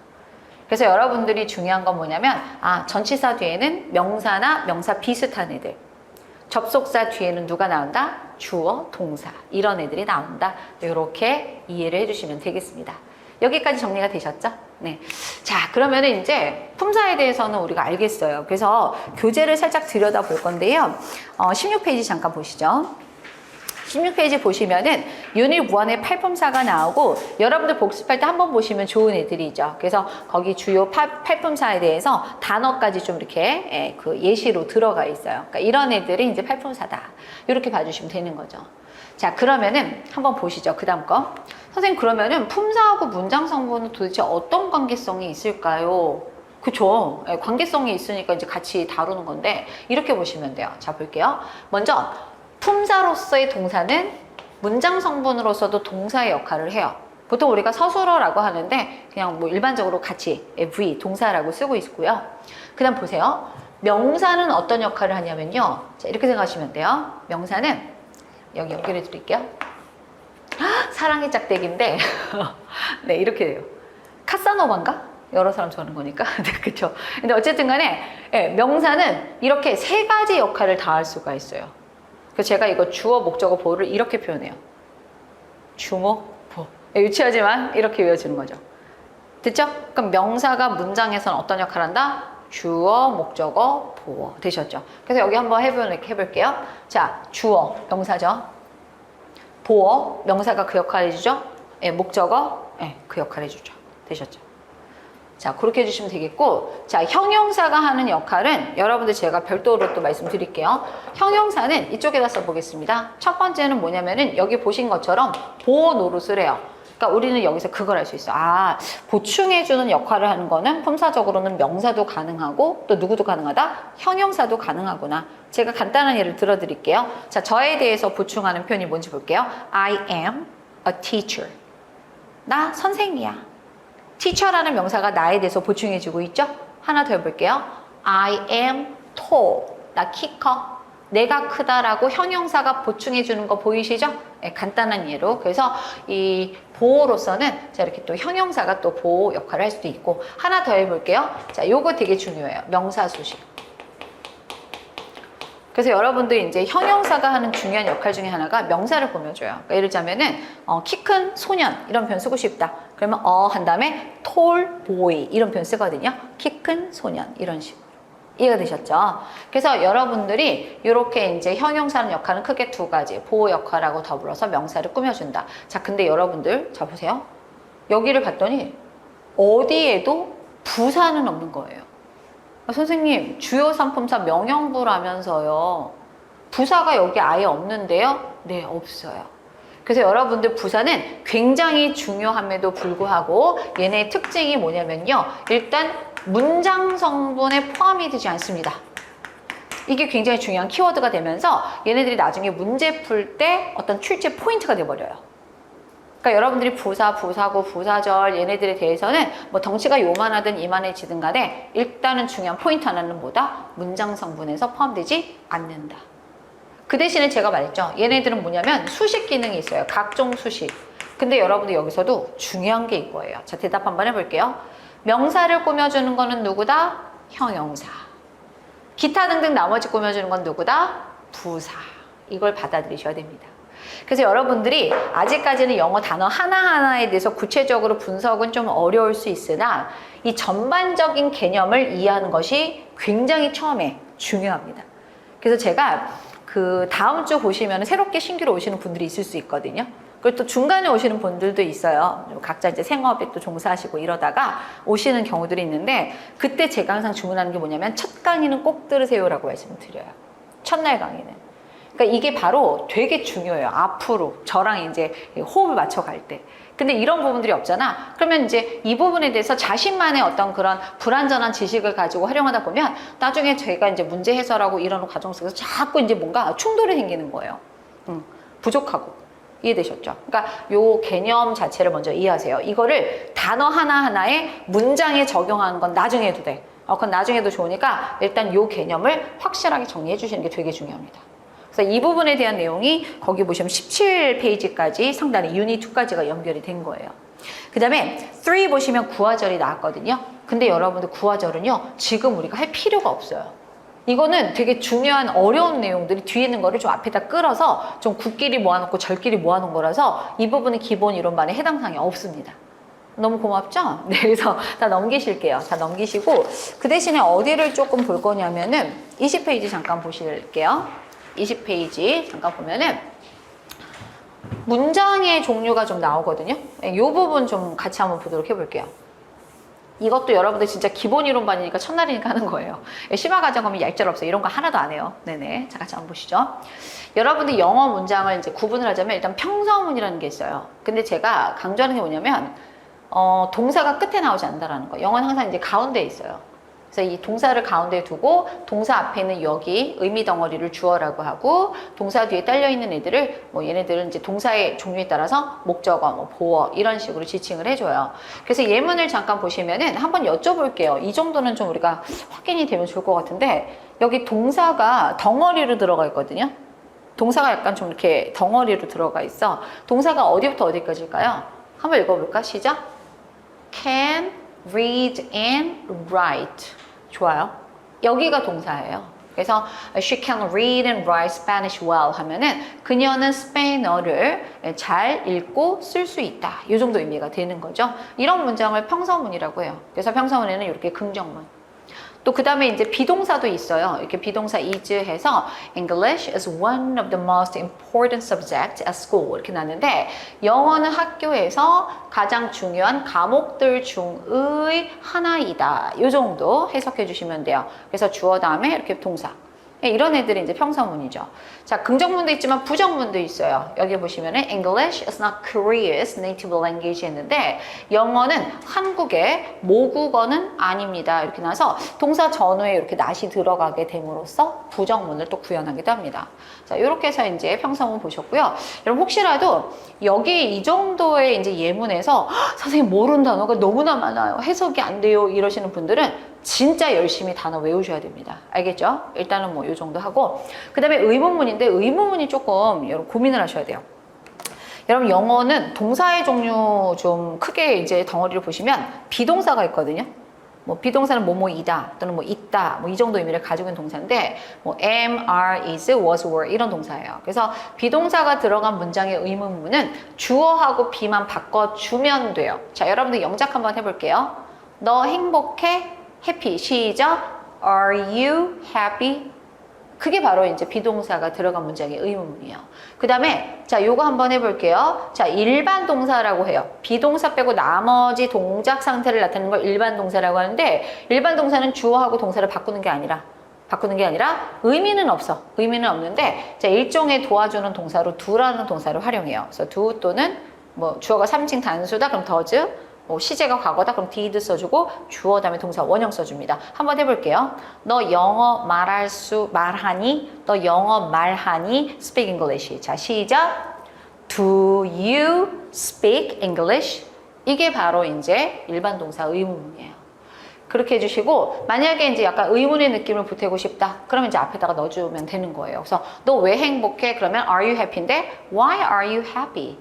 그래서 여러분들이 중요한 건 뭐냐면, 전치사 뒤에는 명사나 명사 비슷한 애들, 접속사 뒤에는 누가 나온다? 주어, 동사 이런 애들이 나온다. 이렇게 이해를 해주시면 되겠습니다. 여기까지 정리가 되셨죠? 네. 자, 그러면은 이제 품사에 대해서는 우리가 알겠어요. 그래서 교재를 살짝 들여다 볼 건데요. 16페이지 잠깐 보시죠. 16페이지 보시면은 유닛 1의 팔품사가 나오고 여러분들 복습할 때 한번 보시면 좋은 애들이죠. 그래서 거기 주요 팔품사에 대해서 단어까지 좀 이렇게 그 예시로 들어가 있어요. 그러니까 이런 애들이 이제 팔품사다. 이렇게 봐주시면 되는 거죠. 자, 그러면은 한번 보시죠. 그 다음 거. 선생님, 그러면은 품사하고 문장 성분은 도대체 어떤 관계성이 있을까요? 그쵸. 관계성이 있으니까 이제 같이 다루는 건데 이렇게 보시면 돼요. 자, 볼게요. 먼저 품사로서의 동사는 문장 성분으로서도 동사의 역할을 해요. 보통 우리가 서술어라고 하는데 그냥 뭐 일반적으로 같이 V, 동사라고 쓰고 있고요. 그 다음 보세요. 명사는 어떤 역할을 하냐면요. 자, 이렇게 생각하시면 돼요. 명사는 여기 연결해 드릴게요. 사랑의 짝대기인데 네, 이렇게 돼요. 카사노바인가? 여러 사람 저는 거니까. 네, 그쵸. 근데 어쨌든 간에 명사는 이렇게 세 가지 역할을 다 할 수가 있어요. 그래서 제가 이거 주어, 목적어, 보를 이렇게 표현해요. 주목, 보. 유치하지만 이렇게 외워지는 거죠. 됐죠? 그럼 명사가 문장에서는 어떤 역할을 한다? 주어, 목적어, 보어. 되셨죠? 그래서 여기 한번 해볼게요. 자, 주어, 명사죠. 보어, 명사가 그 역할을 해주죠. 목적어, 그 역할을 해주죠. 되셨죠? 자, 그렇게 해주시면 되겠고, 자, 형용사가 하는 역할은 여러분들 제가 별도로 또 말씀드릴게요. 형용사는 이쪽에다 써보겠습니다. 첫 번째는 뭐냐면은 여기 보신 것처럼 보호 노릇을 해요. 그러니까 우리는 여기서 그걸 알 수 있어. 보충해주는 역할을 하는 거는 품사적으로는 명사도 가능하고 또 누구도 가능하다? 형용사도 가능하구나. 제가 간단한 예를 들어드릴게요. 자, 저에 대해서 보충하는 표현이 뭔지 볼게요. I am a teacher. 나 선생이야. teacher라는 명사가 나에 대해서 보충해주고 있죠? 하나 더 해볼게요. I am tall. 나 키 커. 내가 크다라고 형용사가 보충해주는 거 보이시죠? 네, 간단한 예로. 그래서 이 보호로서는 자, 이렇게 또 형용사가 또 보호 역할을 할 수도 있고. 하나 더 해볼게요. 자, 요거 되게 중요해요. 명사수식. 그래서 여러분들 이제 형용사가 하는 중요한 역할 중에 하나가 명사를 꾸며줘요. 그러니까 예를 들자면은 키 큰 소년 이런 표현 쓰고 싶다. 그러면 한 다음에 tall boy 이런 표현 쓰거든요. 키 큰 소년 이런 식으로. 이해가 되셨죠? 그래서 여러분들이 이렇게 이제 형용사는 역할은 크게 두 가지. 보호 역할하고 더불어서 명사를 꾸며준다. 자, 근데 여러분들 자 보세요. 여기를 봤더니 어디에도 부사는 없는 거예요. 선생님, 주요 상품사 명령부라면서요. 부사가 여기 아예 없는데요? 네, 없어요. 그래서 여러분들 부사는 굉장히 중요함에도 불구하고 얘네의 특징이 뭐냐면요. 일단 문장 성분에 포함이 되지 않습니다. 이게 굉장히 중요한 키워드가 되면서 얘네들이 나중에 문제 풀 때 어떤 출제 포인트가 돼버려요. 그러니까 여러분들이 부사, 부사구, 부사절 얘네들에 대해서는 뭐 덩치가 요만하든 이만해지든 간에 일단은 중요한 포인트 하나는 뭐다? 문장 성분에서 포함되지 않는다. 그 대신에 제가 말했죠. 얘네들은 뭐냐면 수식 기능이 있어요. 각종 수식. 근데 여러분들 여기서도 중요한 게 이거예요. 자, 대답 한번 해볼게요. 명사를 꾸며주는 거는 누구다? 형용사. 기타 등등 나머지 꾸며주는 건 누구다? 부사. 이걸 받아들이셔야 됩니다. 그래서 여러분들이 아직까지는 영어 단어 하나하나에 대해서 구체적으로 분석은 좀 어려울 수 있으나 이 전반적인 개념을 이해하는 것이 굉장히 처음에 중요합니다. 그래서 제가 그 다음 주 보시면 새롭게 신규로 오시는 분들이 있을 수 있거든요. 그리고 또 중간에 오시는 분들도 있어요. 각자 이제 생업에 또 종사하시고 이러다가 오시는 경우들이 있는데 그때 제가 항상 주문하는 게 뭐냐면 첫 강의는 꼭 들으세요라고 말씀을 드려요. 첫날 강의는. 그러니까 이게 바로 되게 중요해요. 앞으로 저랑 이제 호흡을 맞춰갈 때. 근데 이런 부분들이 없잖아. 그러면 이제 이 부분에 대해서 자신만의 어떤 그런 불완전한 지식을 가지고 활용하다 보면 나중에 제가 이제 문제 해설하고 이런 과정 속에서 자꾸 이제 뭔가 충돌이 생기는 거예요. 부족하고. 이해되셨죠? 그러니까 요 개념 자체를 먼저 이해하세요. 이거를 단어 하나하나에 문장에 적용하는 건 나중에 해도 돼. 그건 나중에 해도 좋으니까 일단 요 개념을 확실하게 정리해 주시는 게 되게 중요합니다. 그래서 이 부분에 대한 내용이 거기 보시면 17페이지까지 상단에 유닛 2까지가 연결이 된 거예요. 그 다음에 3 보시면 구화절이 나왔거든요. 근데 여러분들 구화절은요, 지금 우리가 할 필요가 없어요. 이거는 되게 중요한 어려운 내용들이 뒤에 있는 거를 좀 앞에다 끌어서 좀 국끼리 모아놓고 절끼리 모아놓은 거라서 이 부분은 기본 이론반에 해당 사항이 없습니다. 너무 고맙죠? 네, 그래서 다 넘기실게요. 다 넘기시고 그 대신에 어디를 조금 볼 거냐면은 20페이지 잠깐 보실게요. 20페이지 잠깐 보면은 문장의 종류가 좀 나오거든요. 이 부분 좀 같이 한번 보도록 해볼게요. 이것도 여러분들 진짜 기본 이론반이니까 첫날이니까 하는 거예요. 심화 과정 가면 얄짤없어요. 이런 거 하나도 안 해요. 네네. 자, 같이 한번 보시죠. 여러분들 영어 문장을 이제 구분을 하자면 일단 평서문이라는 게 있어요. 근데 제가 강조하는 게 뭐냐면 동사가 끝에 나오지 않는다라는 거. 영어는 항상 이제 가운데에 있어요. 그래서 이 동사를 가운데에 두고 동사 앞에 있는 여기 의미 덩어리를 주어라고 하고 동사 뒤에 딸려 있는 애들을 뭐 얘네들은 이제 동사의 종류에 따라서 목적어, 뭐 보어 이런 식으로 지칭을 해줘요. 그래서 예문을 잠깐 보시면은 한번 여쭤볼게요. 이 정도는 좀 우리가 확인이 되면 좋을 것 같은데 여기 동사가 덩어리로 들어가 있거든요. 동사가 약간 좀 이렇게 덩어리로 들어가 있어. 동사가 어디부터 어디까지일까요? 한번 읽어볼까? 시작. Can read and write. 좋아요. 여기가 동사예요. 그래서 she can read and write Spanish well 하면은 그녀는 스페인어를 잘 읽고 쓸 수 있다. 이 정도 의미가 되는 거죠. 이런 문장을 평서문이라고 해요. 그래서 평서문에는 이렇게 긍정문. 또 그 다음에 이제 비동사도 있어요. 이렇게 비동사 is 해서 English is one of the most important subjects at school 이렇게 나는데 영어는 학교에서 가장 중요한 과목들 중의 하나이다. 이 정도 해석해 주시면 돼요. 그래서 주어 다음에 이렇게 동사. 이런 애들이 이제 평서문이죠. 자, 긍정문도 있지만 부정문도 있어요. 여기 보시면은 English is not Korea's native language 했는데 영어는 한국의 모국어는 아닙니다. 이렇게 나와서 동사 전후에 이렇게 not이 들어가게 됨으로써 부정문을 또 구현하기도 합니다. 자, 이렇게 해서 이제 평서문 보셨고요. 여러분 혹시라도 여기 이 정도의 이제 예문에서 선생님 모르는 단어가 너무나 많아요. 해석이 안 돼요. 이러시는 분들은 진짜 열심히 단어 외우셔야 됩니다. 알겠죠? 일단은 뭐 이 정도 하고 그 다음에 의문문인데 의문문이 조금 여러분 고민을 하셔야 돼요. 여러분 영어는 동사의 종류 좀 크게 이제 덩어리를 보시면 비동사가 있거든요. 뭐 비동사는 뭐뭐이다 또는 뭐 있다 뭐 이 정도 의미를 가지고 있는 동사인데 뭐 am, are, is, was, were 이런 동사예요. 그래서 비동사가 들어간 문장의 의문문은 주어하고 be만 바꿔주면 돼요. 자, 여러분들 영작 한번 해볼게요. 너 행복해? happy. 시작. Are you happy? 그게 바로 이제 비동사가 들어간 문장의 의문문이에요. 그 다음에 자, 요거 한번 해볼게요. 자, 일반 동사라고 해요. 비동사 빼고 나머지 동작 상태를 나타내는 걸 일반 동사라고 하는데 일반 동사는 주어하고 동사를 바꾸는 게 아니라 의미는 없어. 의미는 없는데 자, 일종의 도와주는 동사로 do라는 동사를 활용해요. 그래서 do 또는 뭐 주어가 3층 단수다 그럼 does 뭐 시제가 과거다 그럼 did 써주고 주어 다음에 동사 원형 써줍니다. 한번 해볼게요. 너 영어 말하니? 너 영어 말하니? Speak English. 자, 시작. Do you speak English? 이게 바로 이제 일반 동사 의문문이에요. 그렇게 해주시고 만약에 이제 약간 의문의 느낌을 보태고 싶다. 그러면 이제 앞에다가 넣어주면 되는 거예요. 그래서 너 왜 행복해? 그러면 are you happy인데 why are you happy?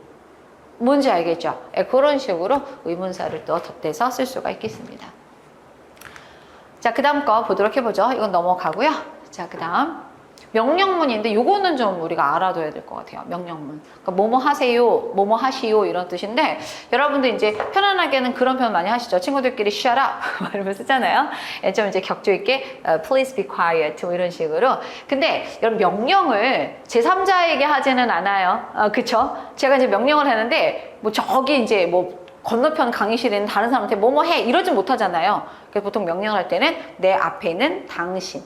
뭔지 알겠죠? 그런 식으로 의문사를 또 덧대서 쓸 수가 있겠습니다. 자, 그 다음 거 보도록 해보죠. 이건 넘어가고요. 자, 그 다음 명령문인데 요거는 좀 우리가 알아둬야 될 것 같아요. 명령문. 그러니까 뭐뭐 하세요, 뭐뭐 하시오 이런 뜻인데 여러분들 이제 편안하게는 그런 표현 많이 하시죠. 친구들끼리 shut up 이러면 쓰잖아요. 좀 이제 격조 있게 please be quiet 뭐 이런 식으로. 근데 여러분 명령을 제3자에게 하지는 않아요. 그쵸? 제가 이제 명령을 하는데 뭐 저기 이제 뭐 건너편 강의실에 있는 다른 사람한테 뭐뭐 해 이러진 못하잖아요. 그래서 보통 명령을 할 때는 내 앞에 있는 당신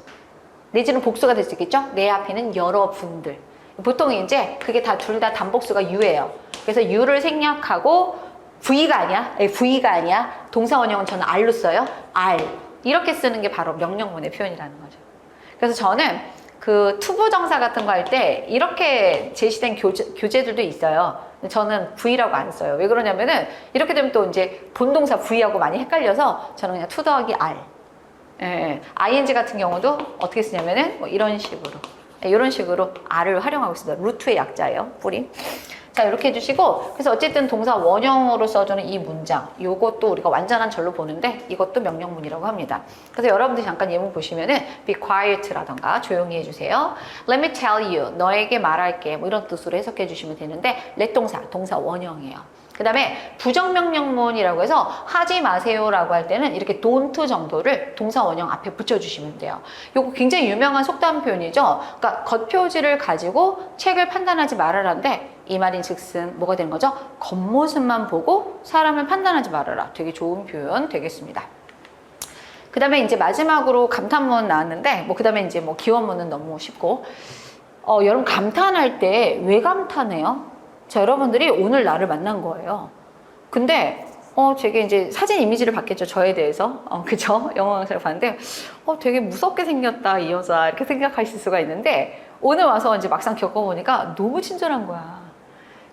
내지는 복수가 될 수 있겠죠? 내 앞에는 여러분들. 보통 이제 그게 다 둘 다 단복수가 U예요. 그래서 U를 생략하고 V가 아니야. V가 아니야. 동사 원형은 저는 R로 써요. R. 이렇게 쓰는 게 바로 명령문의 표현이라는 거죠. 그래서 저는 그 투부정사 같은 거 할 때 이렇게 제시된 교재들도 있어요. 근데 저는 V라고 안 써요. 왜 그러냐면은 이렇게 되면 또 이제 본동사 V하고 많이 헷갈려서 저는 그냥 to 더하기 R. 예, ing 같은 경우도 어떻게 쓰냐면은 뭐 이런 식으로. 이런 식으로 R을 활용하고 있습니다. 루트의 약자예요. 뿌리. 자, 이렇게 해주시고, 그래서 어쨌든 동사 원형으로 써주는 이 문장, 요것도 우리가 완전한 절로 보는데 이것도 명령문이라고 합니다. 그래서 여러분들이 잠깐 예문 보시면은 be quiet라던가 조용히 해주세요. Let me tell you, 너에게 말할게, 뭐 이런 뜻으로 해석해 주시면 되는데 let 동사 원형이에요. 그 다음에 부정명령문이라고 해서 하지 마세요라고 할 때는 이렇게 don't 정도를 동사 원형 앞에 붙여주시면 돼요. 이거 굉장히 유명한 속담 표현이죠. 그러니까 겉표지를 가지고 책을 판단하지 말아라인데 이 말인즉슨 뭐가 되는 거죠? 겉모습만 보고 사람을 판단하지 말아라. 되게 좋은 표현 되겠습니다. 그 다음에 이제 마지막으로 감탄문 나왔는데 그 다음에 이제 뭐 기원문은 너무 쉽고 여러분 감탄할 때 왜 감탄해요? 자, 여러분들이 오늘 나를 만난 거예요. 근데 제게 이제 사진 이미지를 봤겠죠. 저에 대해서. 그죠? 영어 강사를 봤는데 되게 무섭게 생겼다 이 여자 이렇게 생각하실 수가 있는데 오늘 와서 이제 막상 겪어보니까 너무 친절한 거야.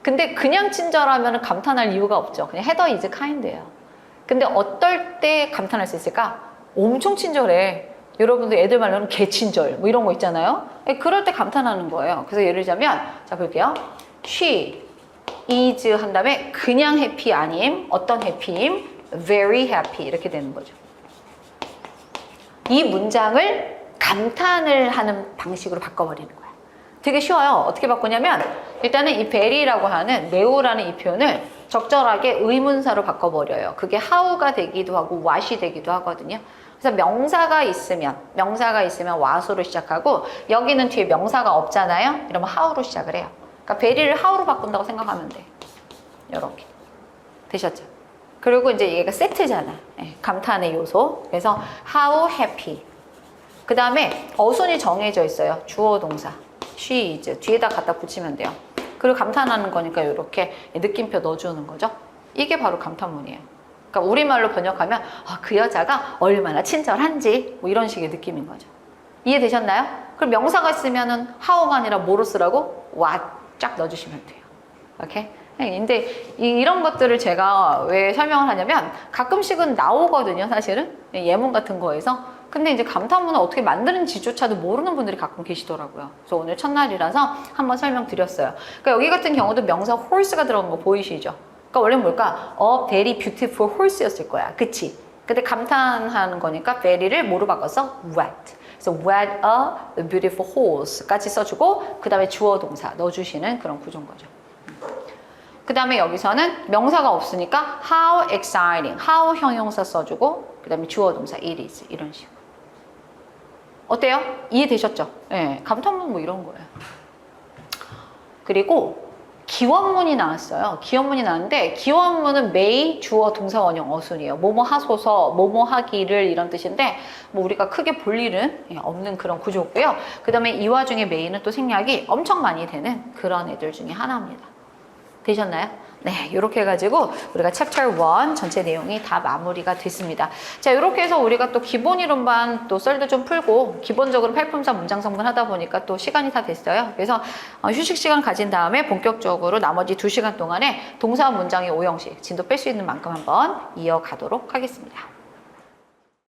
근데 그냥 친절하면 감탄할 이유가 없죠. 그냥 heather is kind예요. 근데 어떨 때 감탄할 수 있을까? 엄청 친절해. 여러분들 애들 말로는 개친절 뭐 이런 거 있잖아요. 그럴 때 감탄하는 거예요. 그래서 예를 들자면 자 볼게요. She is 한 다음에 그냥 해피 아님 어떤 해피임? very happy 이렇게 되는 거죠. 이 문장을 감탄을 하는 방식으로 바꿔버리는 거야. 되게 쉬워요. 어떻게 바꾸냐면 일단은 이 very라고 하는 매우라는 이 표현을 적절하게 의문사로 바꿔버려요. 그게 how가 되기도 하고 what이 되기도 하거든요. 그래서 명사가 있으면 what으로 시작하고 여기는 뒤에 명사가 없잖아요. 이러면 how로 시작을 해요. 그러니까 very를 how로 바꾼다고 생각하면 돼. 이렇게 되셨죠? 그리고 이제 얘가 세트잖아. 감탄의 요소. 그래서 how happy. 그 다음에 어순이 정해져 있어요. 주어 동사. she is. 뒤에다 갖다 붙이면 돼요. 그리고 감탄하는 거니까 이렇게 느낌표 넣어주는 거죠. 이게 바로 감탄문이에요. 그러니까 우리말로 번역하면 그 여자가 얼마나 친절한지 뭐 이런 식의 느낌인 거죠. 이해되셨나요? 그럼 명사가 있으면은 how가 아니라 뭐로 쓰라고? what 쫙 넣어주시면 돼요. 오케이? 근데 이런 것들을 제가 왜 설명을 하냐면 가끔씩은 나오거든요, 사실은. 예문 같은 거에서. 근데 이제 감탄문을 어떻게 만드는지조차도 모르는 분들이 가끔 계시더라고요. 그래서 오늘 첫날이라서 한번 설명드렸어요. 그러니까 여기 같은 경우도 명사 horse가 들어간 거 보이시죠? 그러니까 원래 뭘까? A very beautiful horse였을 거야. 그치? 근데 감탄하는 거니까 very를 뭐로 바꿨어? what. 그래서 what a beautiful horse까지 써주고 그 다음에 주어 동사 넣어주시는 그런 구조인 거죠. 그 다음에 여기서는 명사가 없으니까 how exciting, how 형용사 써주고 그 다음에 주어 동사 it is 이런 식으로. 어때요? 이해되셨죠? 네, 감탄문 뭐 이런 거예요. 그리고 기원문이 나왔어요. 기원문이 나왔는데 기원문은 may, 주어, 동사, 원형, 어순이에요. 뭐뭐 하소서, 뭐뭐 하기를 이런 뜻인데 뭐 우리가 크게 볼 일은 없는 그런 구조고요. 그 다음에 이 와중에 may는 또 생략이 엄청 많이 되는 그런 애들 중에 하나입니다. 되셨나요? 네, 이렇게 해가지고 우리가 챕터 1 전체 내용이 다 마무리가 됐습니다. 자, 이렇게 해서 우리가 또 기본 이론반 또 썰도 좀 풀고 기본적으로 팔품사 문장 성분 하다 보니까 또 시간이 다 됐어요. 그래서 휴식 시간 가진 다음에 본격적으로 나머지 2시간 동안에 동사 문장의 오형식 진도 뺄 수 있는 만큼 한번 이어가도록 하겠습니다.